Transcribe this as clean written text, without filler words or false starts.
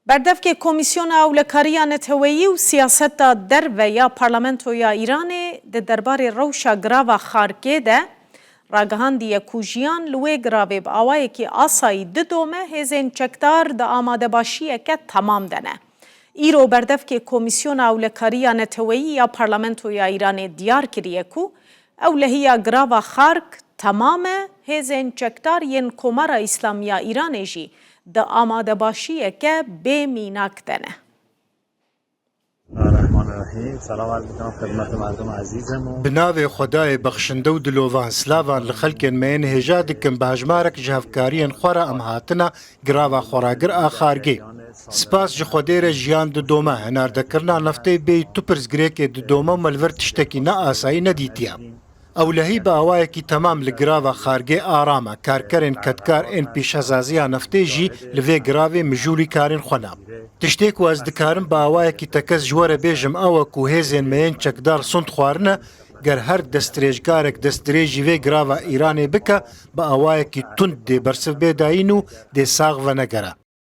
بردفک کمیسیون اولکاریا نتویی و سیاست در و یا پارلمنتو یا ایران ده دربار روشا گراوا خارگه ده راگهاندی کوجیان لوی گراوی با آوائي که آسایی دومه هزین چکدار ده آماده باشیه که تمام دنه. ایرو بردفک کمیسیون اولکاریا نتویی یا پارلمنتو یا ایران دیار کریه کو اولهیا گراوا خارگ تمامه هزین چکدار ین کمار اسلامیا ایران جی ده آماده باشیه که به میناک دنه. الرحمن الرحیم سلام عرض می‌کنم خدمت مردم عزیزمون. بناوی خدای بخشنده و دلوان سلاوان لخلکن مین هجادکن بهجمارک جهفکارین خورا ام هاتنا گراوا خوراگر آخارگی. سپاس جخودیر جیان دو دومه هناردکرنا نفته بی توپرز گریک دو دومه ملور تشتکی نا آسایی ندیتیا. اولهی با آوائي کی تمام لگراوا خارگه آرامه کارکرین کتکار این پیش هزازیا نفته جی لوی گراوی مجولی کارین خونام. تشتیک و از دکارم با آوائي کی تکز جوار بیجم آوا کوهیزین مین چکدار سند خوارنه گر هر دستریجگارک دستریجی وی گراوا ایرانی بکه با آوائي کی تند دی برسف بیداینو دی ساغ و نگره.